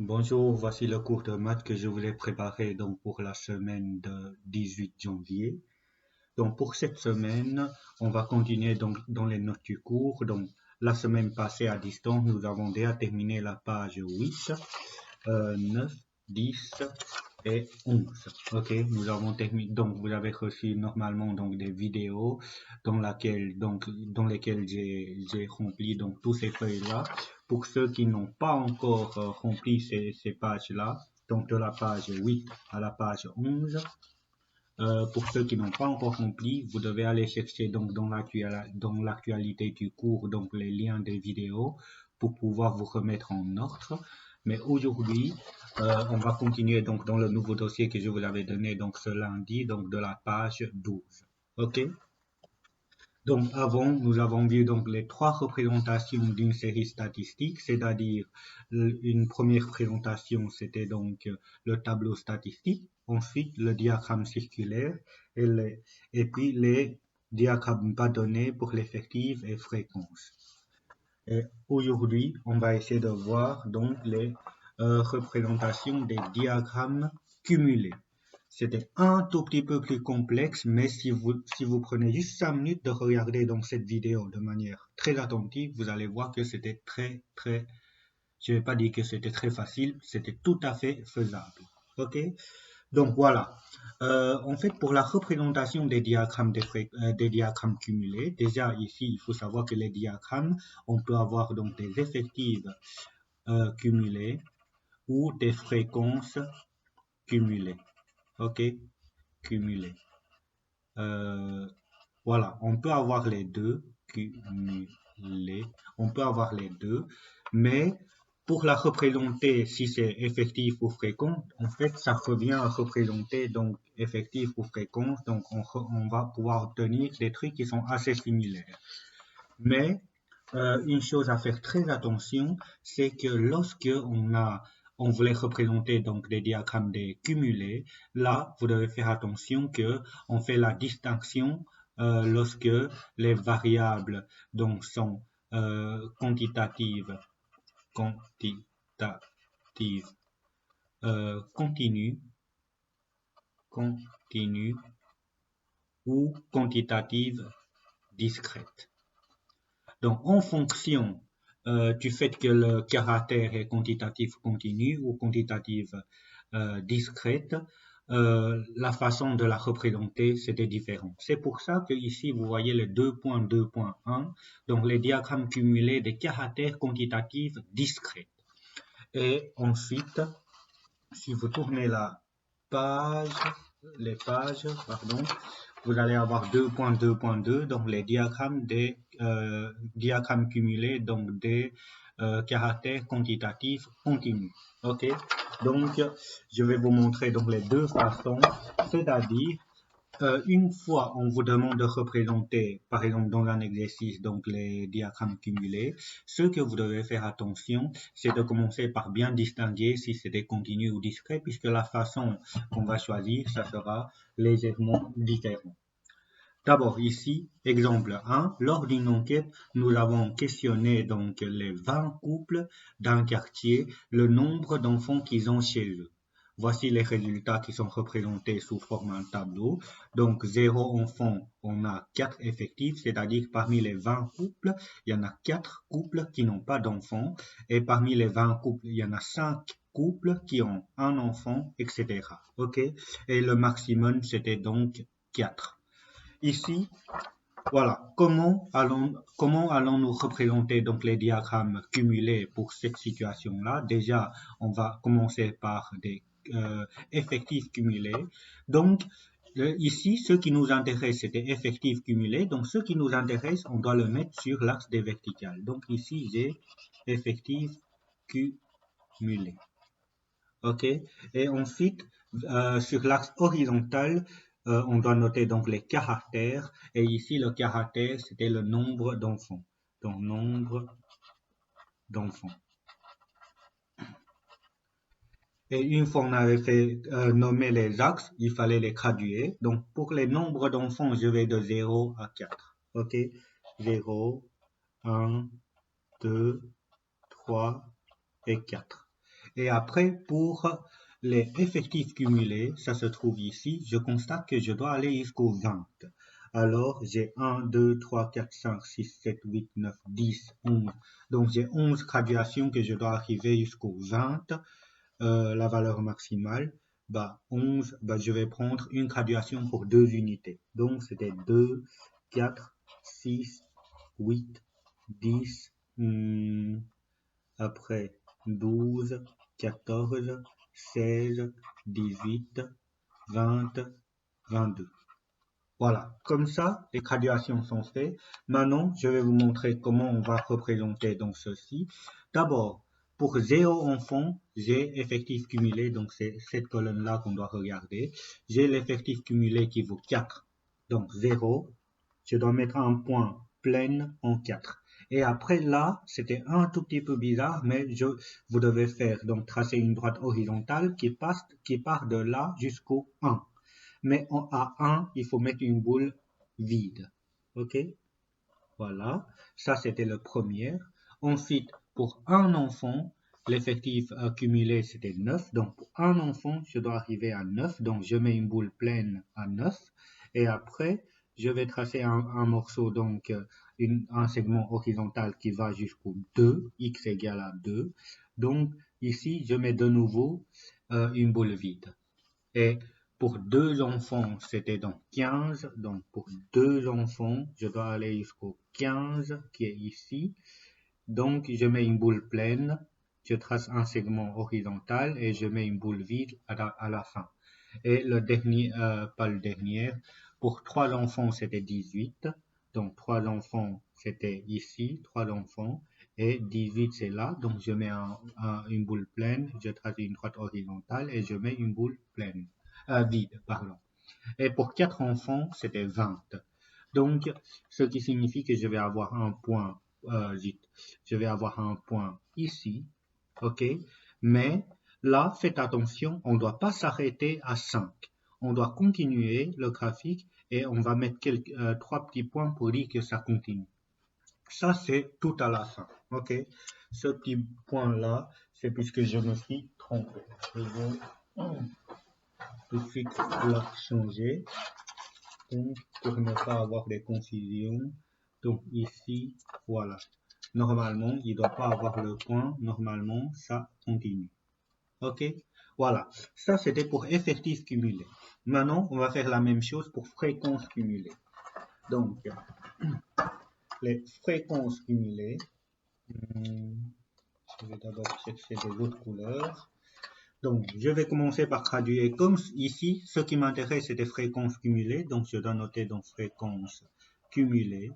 Bonjour, voici le cours de maths que je voulais préparer donc pour la semaine de 18 janvier. Donc pour cette semaine, on va continuer donc dans les notes du cours. Donc la semaine passée à distance, nous avons déjà terminé la page 8, 9, 10 et 11. Ok, nous avons terminé. Donc vous avez reçu normalement donc des vidéos dans lesquelles j'ai rempli donc tous ces feuilles-là. Pour ceux qui n'ont pas encore rempli ces pages-là, donc de la page 8 à la page 11, pour ceux qui n'ont pas encore rempli, vous devez aller chercher donc dans l'actualité du cours donc les liens des vidéos pour pouvoir vous remettre en ordre. Mais aujourd'hui, on va continuer donc dans le nouveau dossier que je vous avais donné donc ce lundi donc de la page 12. OK? Donc avant, nous avons vu donc les trois représentations d'une série statistique, c'est-à-dire une première présentation, c'était donc le tableau statistique, ensuite le diagramme circulaire et puis les diagrammes bâtonnets pour l'effectif et fréquence. Et aujourd'hui, on va essayer de voir donc les représentations des diagrammes cumulés. C'était un tout petit peu plus complexe, mais si vous prenez juste 5 minutes de regarder donc cette vidéo de manière très attentive, vous allez voir que c'était je vais pas dire que c'était très facile, c'était tout à fait faisable. OK? Donc voilà. En fait, pour la représentation des diagrammes des diagrammes cumulés, déjà ici, il faut savoir que les diagrammes, on peut avoir donc des effectifs cumulés ou des fréquences cumulées. OK? Cumulées. Voilà, on peut avoir les deux, cumulés, on peut avoir les deux, mais pour la représenter, si c'est effectif ou fréquent, en fait, ça revient à représenter donc effectif ou fréquent, donc on va pouvoir obtenir des trucs qui sont assez similaires. Mais une chose à faire très attention, c'est que lorsque on voulait représenter donc des diagrammes des cumulés, là, vous devez faire attention que on fait la distinction lorsque les variables donc sont quantitatives, quantitatives, continues, continues ou quantitatives discrètes. Donc, en fonction du fait que le caractère est quantitatif continu ou quantitatif discrète, la façon de la représenter, c'était différent. C'est pour ça que ici, vous voyez les 2.2.1, donc les diagrammes cumulés des caractères quantitatifs discrets. Et ensuite, si vous tournez la page, les pages, pardon, vous allez avoir 2.2.2, donc les diagrammes diagrammes cumulés, donc des caractères quantitatifs continus. OK? Donc, je vais vous montrer donc les deux façons, c'est-à-dire une fois on vous demande de représenter, par exemple dans un exercice, donc les diagrammes cumulés, ce que vous devez faire attention, c'est de commencer par bien distinguer si c'est des continus ou discrets, puisque la façon qu'on va choisir, ça sera légèrement différent. D'abord ici, exemple 1, lors d'une enquête, nous avons questionné donc les 20 couples d'un quartier, le nombre d'enfants qu'ils ont chez eux. Voici les résultats qui sont représentés sous forme d'un tableau. Donc 0 enfants, on a 4 effectifs, c'est-à-dire que parmi les 20 couples, il y en a 4 couples qui n'ont pas d'enfants, et parmi les 20 couples, il y en a 5 couples qui ont un enfant, etc. OK? Et le maximum, c'était donc 4. Ici, voilà, comment allons-nous représenter donc les diagrammes cumulés pour cette situation-là? Déjà, on va commencer par des effectifs cumulés. Donc, ici, ce qui nous intéresse, c'est des effectifs cumulés. Donc, ce qui nous intéresse, on doit le mettre sur l'axe des verticales. Donc, ici, j'ai effectifs cumulés. OK? Et ensuite, sur l'axe horizontal, on doit noter donc les caractères. Et ici, le caractère, c'était le nombre d'enfants. Donc, nombre d'enfants. Et une fois on avait fait nommer les axes, il fallait les graduer. Donc, pour les nombres d'enfants, je vais de 0 à 4. OK? 0, 1, 2, 3 et 4. Et après, pour les effectifs cumulés, ça se trouve ici, je constate que je dois aller jusqu'au 20. Alors, j'ai 1, 2, 3, 4, 5, 6, 7, 8, 9, 10, 11. Donc, j'ai 11 graduations que je dois arriver jusqu'au 20, la valeur maximale. 11, je vais prendre une graduation pour 2 unités. Donc, c'était 2, 4, 6, 8, 10, après 12, 14, 16, 18, 20, 22. Voilà, comme ça, les graduations sont faites. Maintenant, je vais vous montrer comment on va représenter donc ceci. D'abord, pour 0 enfants, j'ai effectif cumulé, donc c'est cette colonne-là qu'on doit regarder. J'ai l'effectif cumulé qui vaut 4, donc 0. Je dois mettre un point plein en 4. Et après là, c'était un tout petit peu bizarre, mais vous devez faire, donc tracer une droite horizontale qui part de là jusqu'au 1. Mais à 1, il faut mettre une boule vide. OK? Voilà. Ça, c'était le premier. Ensuite, pour un enfant, l'effectif cumulé, c'était 9. Donc, pour un enfant, je dois arriver à 9. Donc, je mets une boule pleine à 9. Et après, je vais tracer un morceau, donc un segment horizontal qui va jusqu'au 2. X égale à 2. Donc, ici, je mets de nouveau une boule vide. Et pour 2 enfants, c'était donc 15. Donc, pour 2 enfants, je dois aller jusqu'au 15 qui est ici. Donc, je mets une boule pleine, je trace un segment horizontal et je mets une boule vide à la fin. Et le dernier, pas le dernier, pour 3 enfants, c'était 18. Donc, 3 enfants, c'était ici, 3 enfants. Et 18, c'est là. Donc, je mets une boule pleine, je trace une droite horizontale et je mets une boule pleine, vide, pardon. Et pour 4 enfants, c'était 20. Donc, ce qui signifie que je vais avoir un point, je vais avoir un point ici, ok? Mais là, faites attention, on ne doit pas s'arrêter à 5. On doit continuer le graphique et on va mettre 3 petits points pour dire que ça continue. Ça, c'est tout à la fin, ok? Ce petit point-là, c'est puisque je me suis trompé. Je vais tout de suite le changer. Donc, pour ne pas avoir des confusions. Donc, ici, voilà. Normalement, il ne doit pas avoir le point. Normalement, ça continue. OK? Voilà. Ça, c'était pour effectif cumulé. Maintenant, on va faire la même chose pour fréquence cumulée. Donc, les fréquences cumulées. Je vais d'abord chercher des autres couleurs. Donc, je vais commencer par traduire comme ici. Ce qui m'intéresse, c'est des fréquences cumulées. Donc, je dois noter donc fréquences cumulées.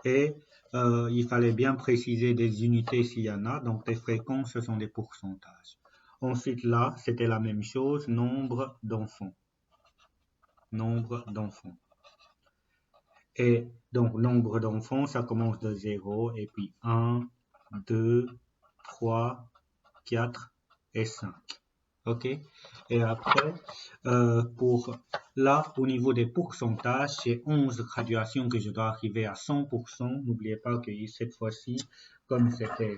Et il fallait bien préciser des unités s'il y en a. Donc, des fréquences, ce sont des pourcentages. Ensuite, là, c'était la même chose. Nombre d'enfants. Nombre d'enfants. Et donc, nombre d'enfants, ça commence de 0. Et puis 1, 2, 3, 4 et 5. OK? Et après, pour là, au niveau des pourcentages, c'est 11 graduations que je dois arriver à 100%. N'oubliez pas que cette fois-ci, comme c'était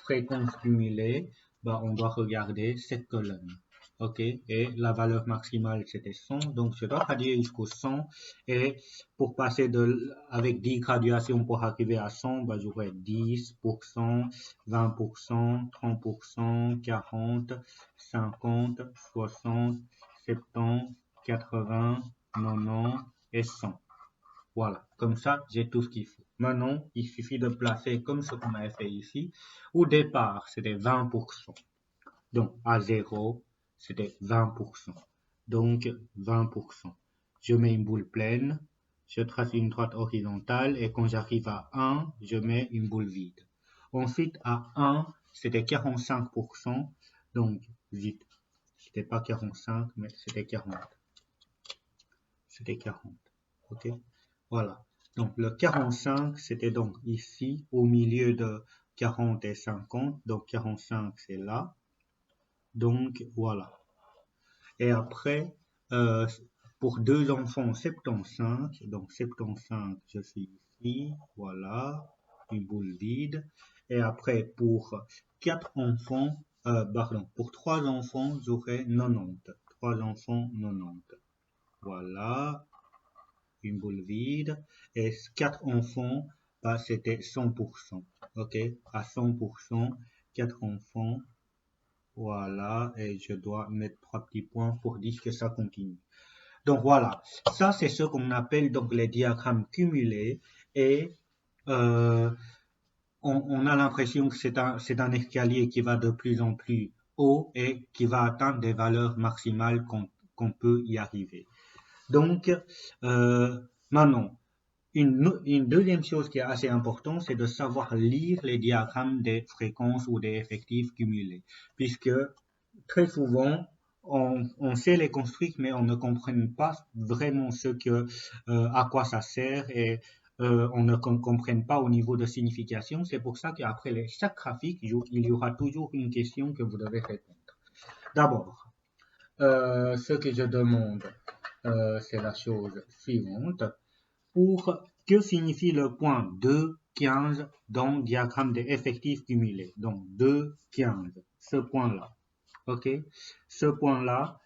fréquence cumulée, on doit regarder cette colonne. OK? Et la valeur maximale, c'était 100. Donc, je dois graduer jusqu'au 100. Et pour passer avec 10 graduations pour arriver à 100, j'aurai 10%, 20%, 30%, 40%, 50, 60, 70, 80, 90 et 100. Voilà, comme ça, j'ai tout ce qu'il faut. Maintenant, il suffit de placer comme ce qu'on avait fait ici. Au départ, c'était 20%. Donc, à 0, c'était 20%. Donc, 20%. Je mets une boule pleine, je trace une droite horizontale et quand j'arrive à 1, je mets une boule vide. Ensuite, à 1, c'était 45%. Donc, vite. C'était pas 45, mais c'était 40. C'était 40. OK? Voilà. Donc, le 45, c'était donc ici, au milieu de 40 et 50. Donc, 45, c'est là. Donc, voilà. Et après, pour 2 enfants, 75. Donc, 75, je suis ici. Voilà. Une boule vide. Et après, pour 4 enfants, pour 3 enfants, j'aurai 90. 3 enfants, 90. Voilà, une boule vide. Et 4 enfants, bah, c'était 100%. OK, à 100%, 4 enfants. Voilà, et je dois mettre 3 petits points pour dire que ça continue. Donc voilà, ça c'est ce qu'on appelle donc les diagrammes cumulés et euh, on a l'impression que c'est un escalier qui va de plus en plus haut et qui va atteindre des valeurs maximales qu'on peut y arriver. Donc maintenant, une deuxième chose qui est assez importante, c'est de savoir lire les diagrammes des fréquences ou des effectifs cumulés, puisque très souvent, on sait les construire, mais on ne comprend pas vraiment à quoi ça sert et on ne comprend pas au niveau de signification. C'est pour ça qu'après chaque graphique, il y aura toujours une question que vous devez répondre. D'abord, ce que je demande, c'est la chose suivante. Que signifie le point 2, 15 dans le diagramme des effectifs cumulés? Donc 2, 15, ce point-là. OK? Ce point-là,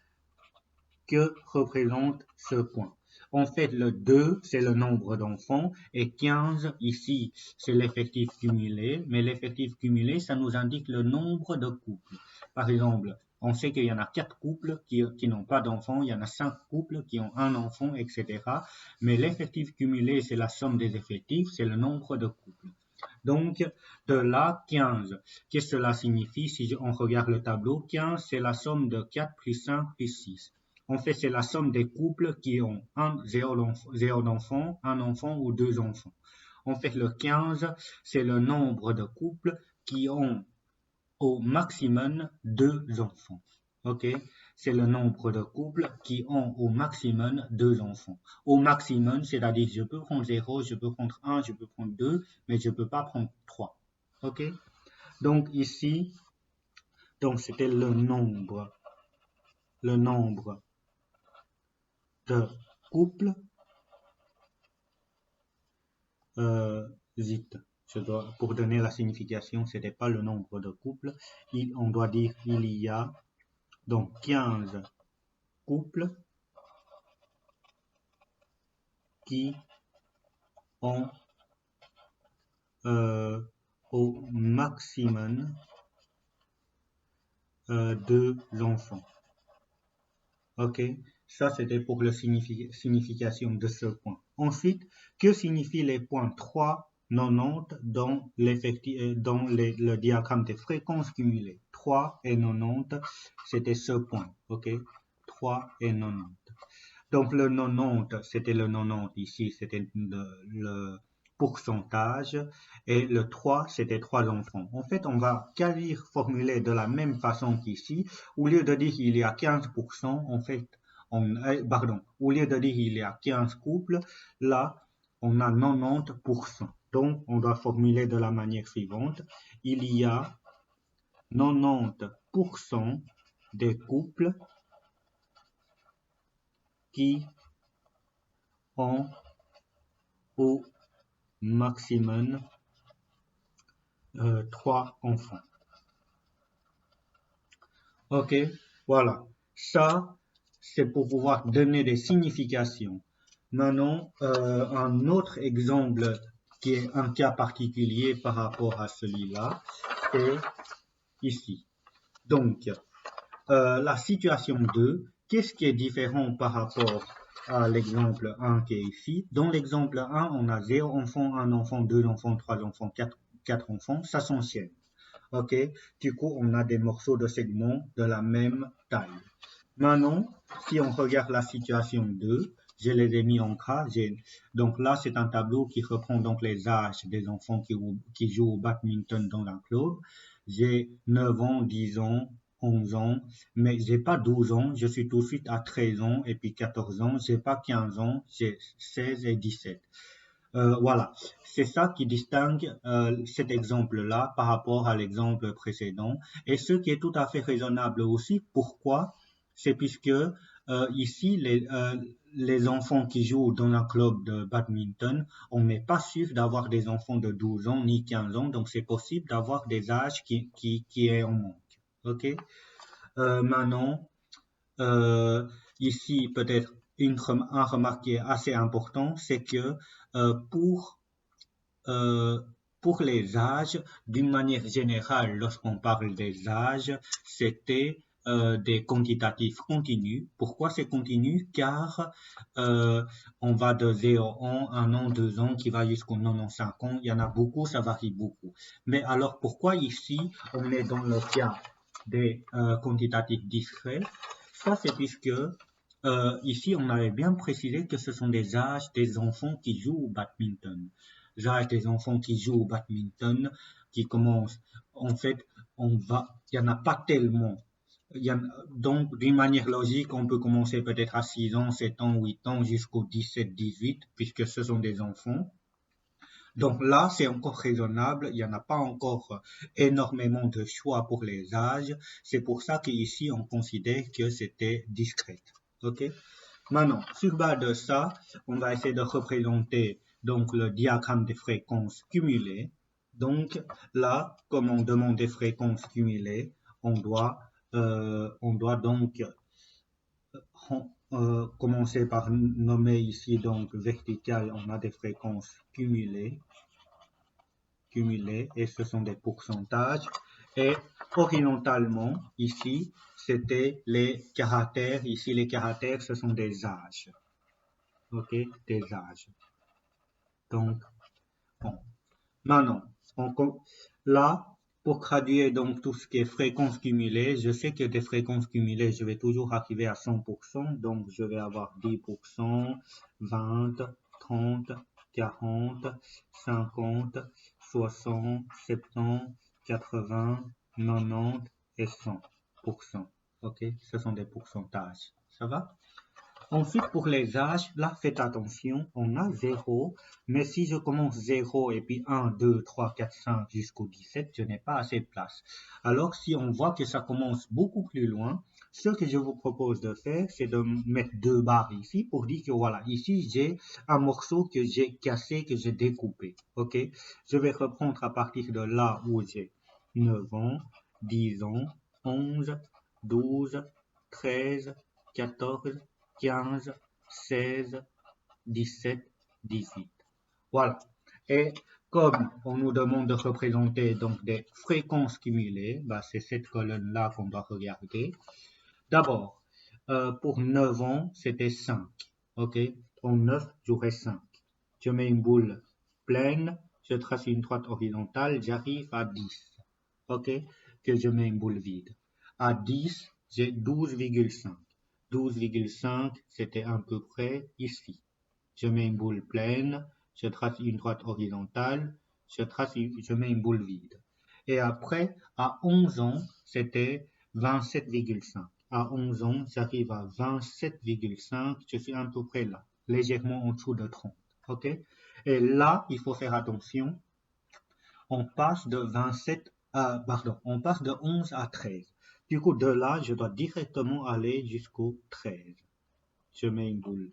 que représente ce point? En fait, le 2, c'est le nombre d'enfants et 15, ici, c'est l'effectif cumulé. Mais l'effectif cumulé, ça nous indique le nombre de couples. Par exemple, on sait qu'il y en a 4 couples qui n'ont pas d'enfants, il y en a 5 couples qui ont un enfant, etc. Mais l'effectif cumulé, c'est la somme des effectifs, c'est le nombre de couples. Donc, de là, 15. Qu'est-ce que cela signifie si on regarde le tableau? 15, c'est la somme de 4 plus 5 plus 6. En fait, c'est la somme des couples qui ont 0 d'enfants, un enfant ou 2 enfants. En fait, le 15, c'est le nombre de couples qui ont au maximum 2 enfants. OK? C'est le nombre de couples qui ont au maximum 2 enfants. Au maximum, c'est-à-dire je peux prendre 0, je peux prendre 1, je peux prendre 2, mais je ne peux pas prendre 3. OK? Donc ici, donc c'était le nombre de couples. Pour donner la signification, ce n'était pas le nombre de couples. On doit dire il y a donc 15 couples qui ont au maximum 2 enfants. OK? Ça, c'était pour la signification de ce point. Ensuite, que signifient les points 3, 90 dans le diagramme des fréquences cumulées? 3 et 90, c'était ce point. OK? 3 et 90. Donc, le 90, c'était le 90 ici, c'était le pourcentage. Et le 3, c'était 3 enfants. En fait, on va quasi formuler de la même façon qu'ici. Au lieu de dire il y a 15%, en fait, au lieu de dire il y a 15 couples, là, on a 90%. Donc, on doit formuler de la manière suivante. Il y a 90% des couples qui ont au maximum 3 enfants. OK, voilà. Ça, c'est pour pouvoir donner des significations. Maintenant, un autre exemple qui est un cas particulier par rapport à celui-là, c'est ici. Donc, la situation 2, qu'est-ce qui est différent par rapport à l'exemple 1 qui est ici? Dans l'exemple 1, on a 0 enfant, 1 enfant, 2 enfants, 3 enfants, 4 enfants, ça s'enchaîne. OK? Du coup, on a des morceaux de segments de la même taille. Maintenant, si on regarde la situation 2, je les ai mis en cas. Donc là, c'est un tableau qui reprend donc les âges des enfants qui jouent au badminton dans un club. J'ai 9 ans, 10 ans, 11 ans, mais j'ai pas 12 ans, je suis tout de suite à 13 ans et puis 14 ans, j'ai pas 15 ans, j'ai 16 et 17. Voilà, c'est ça qui distingue cet exemple-là par rapport à l'exemple précédent et ce qui est tout à fait raisonnable aussi. Pourquoi? C'est puisque ici, les enfants qui jouent dans un club de badminton, on n'est pas sûr d'avoir des enfants de 12 ans ni 15 ans, donc c'est possible d'avoir des âges qui est en manque. OK? Maintenant, euh, ici, peut-être un remarque qui est assez important, c'est que euh, pour euh, pour les âges, d'une manière générale, lorsqu'on parle des âges, c'était des quantitatifs continus. Pourquoi c'est continu? Car on va de 0 ans, 1 an, 2 ans, qui va jusqu'aux 95 ans. Il y en a beaucoup, ça varie beaucoup. Mais alors pourquoi ici on est dans le cas des quantitatifs discrets? Ça, c'est puisque ici on avait bien précisé que ce sont des âges des enfants qui jouent au badminton. L'âge des enfants qui jouent au badminton, qui commencent, en fait, il y en a pas tellement. Donc, d'une manière logique, on peut commencer peut-être à 6 ans, 7 ans, 8 ans, jusqu'aux 17, 18, puisque ce sont des enfants. Donc là, c'est encore raisonnable. Il n'y en a pas encore énormément de choix pour les âges. C'est pour ça qu'ici, on considère que c'était discret. OK? Maintenant, sur base de ça, on va essayer de représenter donc le diagramme des fréquences cumulées. Donc là, comme on demande des fréquences cumulées, on doit donc commencer par nommer ici donc vertical, on a des fréquences cumulées, et ce sont des pourcentages. Et horizontalement, ici, c'était les caractères. Ici, les caractères, ce sont des âges. OK, des âges. Donc, bon. Maintenant, là, pour traduire donc tout ce qui est fréquence cumulée, je sais que des fréquences cumulées, je vais toujours arriver à 100%. Donc, je vais avoir 10%, 20, 30, 40, 50, 60, 70, 80, 90 et 100%. OK, ce sont des pourcentages. Ça va? Ensuite, pour les âges, là, faites attention, on a 0, mais si je commence 0 et puis 1, 2, 3, 4, 5 jusqu'au 17, je n'ai pas assez de place. Alors, si on voit que ça commence beaucoup plus loin, ce que je vous propose de faire, c'est de mettre 2 barres ici pour dire que voilà, ici, j'ai un morceau que j'ai cassé, que j'ai découpé. OK? Je vais reprendre à partir de là où j'ai 9 ans, 10 ans, 11, 12, 13, 14, 15, 16, 17, 18. Voilà. Et comme on nous demande de représenter donc des fréquences cumulées, bah, c'est cette colonne-là qu'on doit regarder. D'abord, pour 9 ans, c'était 5. OK? En 9, j'aurai 5. Je mets une boule pleine, je trace une droite horizontale, j'arrive à 10. OK? Que je mets une boule vide. À 10, j'ai 12,5. 12,5, c'était à peu près ici. Je mets une boule pleine, je trace une droite horizontale, je mets une boule vide. Et après, à 11 ans, c'était 27,5. À 11 ans, j'arrive à 27,5, je suis à peu près là, légèrement en dessous de 30. OK? Et là, il faut faire attention, on passe de 27 on passe de 11 à 13. Du coup, de là, je dois directement aller jusqu'au 13. Je mets une boule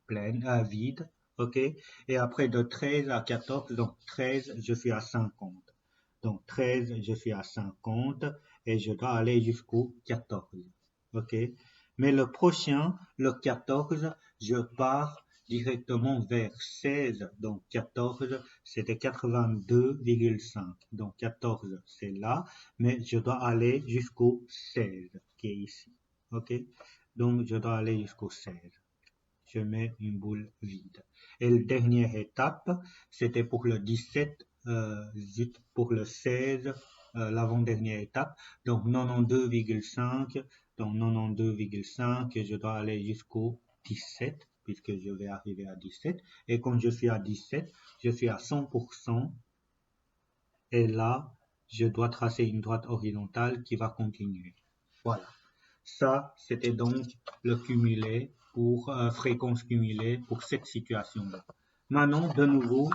pleine, vide, ok? Et après, de 13 à 14, donc 13, je suis à 50. Donc 13, je suis à 50 et je dois aller jusqu'au 14, ok? Mais le prochain, le 14, je pars directement vers 16, donc 14, c'était 82,5. Donc 14, c'est là, mais je dois aller jusqu'au 16, qui est ici, ok? Donc je dois aller jusqu'au 16. Je mets une boule vide. Et la dernière étape, c'était pour le 17, pour le 16, l'avant-dernière étape. Donc 92,5, donc 92,5, je dois aller jusqu'au 17, puisque je vais arriver à 17. Et quand je suis à 17, je suis à 100%. Et là, je dois tracer une droite horizontale qui va continuer. Voilà. Ça, c'était donc le cumulé pour fréquence cumulée pour cette situation-là. Maintenant, de nouveau,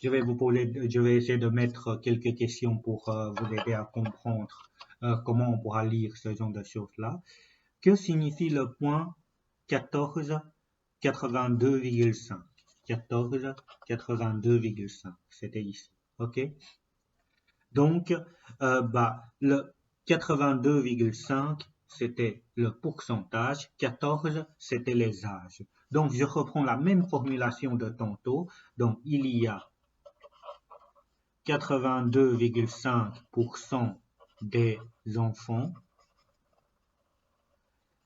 je vais essayer de mettre quelques questions pour vous aider à comprendre comment on pourra lire ce genre de choses-là. Que signifie le point 14, 82,5. 14, 82,5. C'était ici. OK? Donc, le 82,5, c'était le pourcentage. 14, c'était les âges. Donc, je reprends la même formulation de tantôt. Donc, il y a 82,5% des enfants.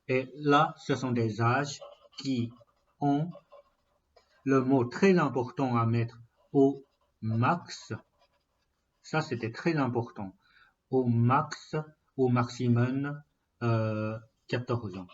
Et là, ce sont des âges qui ont le mot très important à mettre au max. Ça, c'était très important. Au max, au maximum, 14 ans.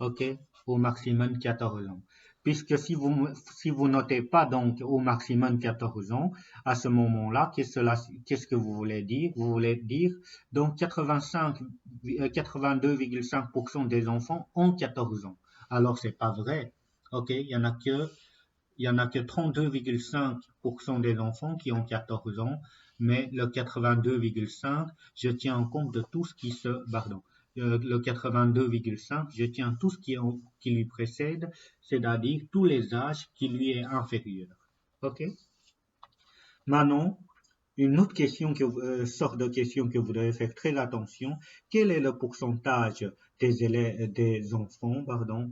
OK? Au maximum 14 ans. Puisque si vous notez pas donc au maximum 14 ans, à ce moment-là, qu'est-ce que vous voulez dire? Vous voulez dire, donc 82,5% des enfants ont 14 ans. Alors, c'est pas vrai. OK? Il y en a que 32,5% des enfants qui ont 14 ans, mais le 82,5, je tiens en compte de tout ce le 82,5, je tiens tout ce qui lui précède, c'est-à-dire tous les âges qui lui est inférieur. OK? Maintenant, une autre question sorte de question que vous devez faire très attention. Quel est le pourcentage des enfants,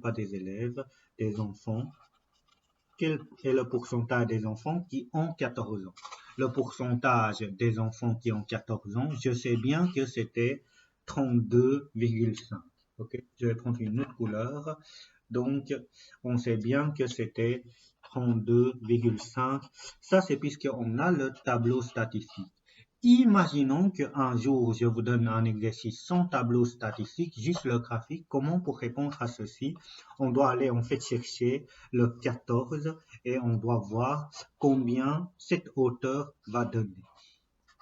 pas des élèves, des enfants? Quel est le pourcentage des enfants qui ont 14 ans? Le pourcentage des enfants qui ont 14 ans, je sais bien que c'était 32,5. OK? Je vais prendre une autre couleur. Donc, on sait bien que c'était 32,5. Ça, c'est puisqu'on a le tableau statistique. Imaginons qu'un jour, je vous donne un exercice sans tableau statistique, juste le graphique. Comment pour répondre à ceci? On doit aller en fait chercher le 14 et on doit voir combien cette hauteur va donner.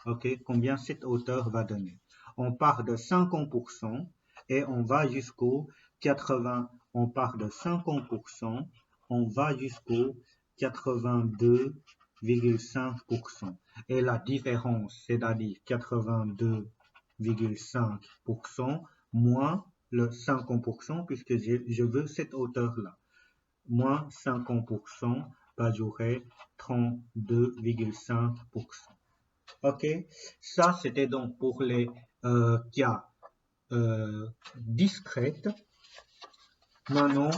OK? Combien cette hauteur va donner. On part de 50% et on va jusqu'au 80. On part de 50%, on va jusqu'au 82,5%. Et la différence, c'est-à-dire 82,5% moins le 50%, puisque je veux cette hauteur-là. Moins 50%, j'aurai 32,5%. OK? Ça, c'était donc pour les cas discrètes. Maintenant,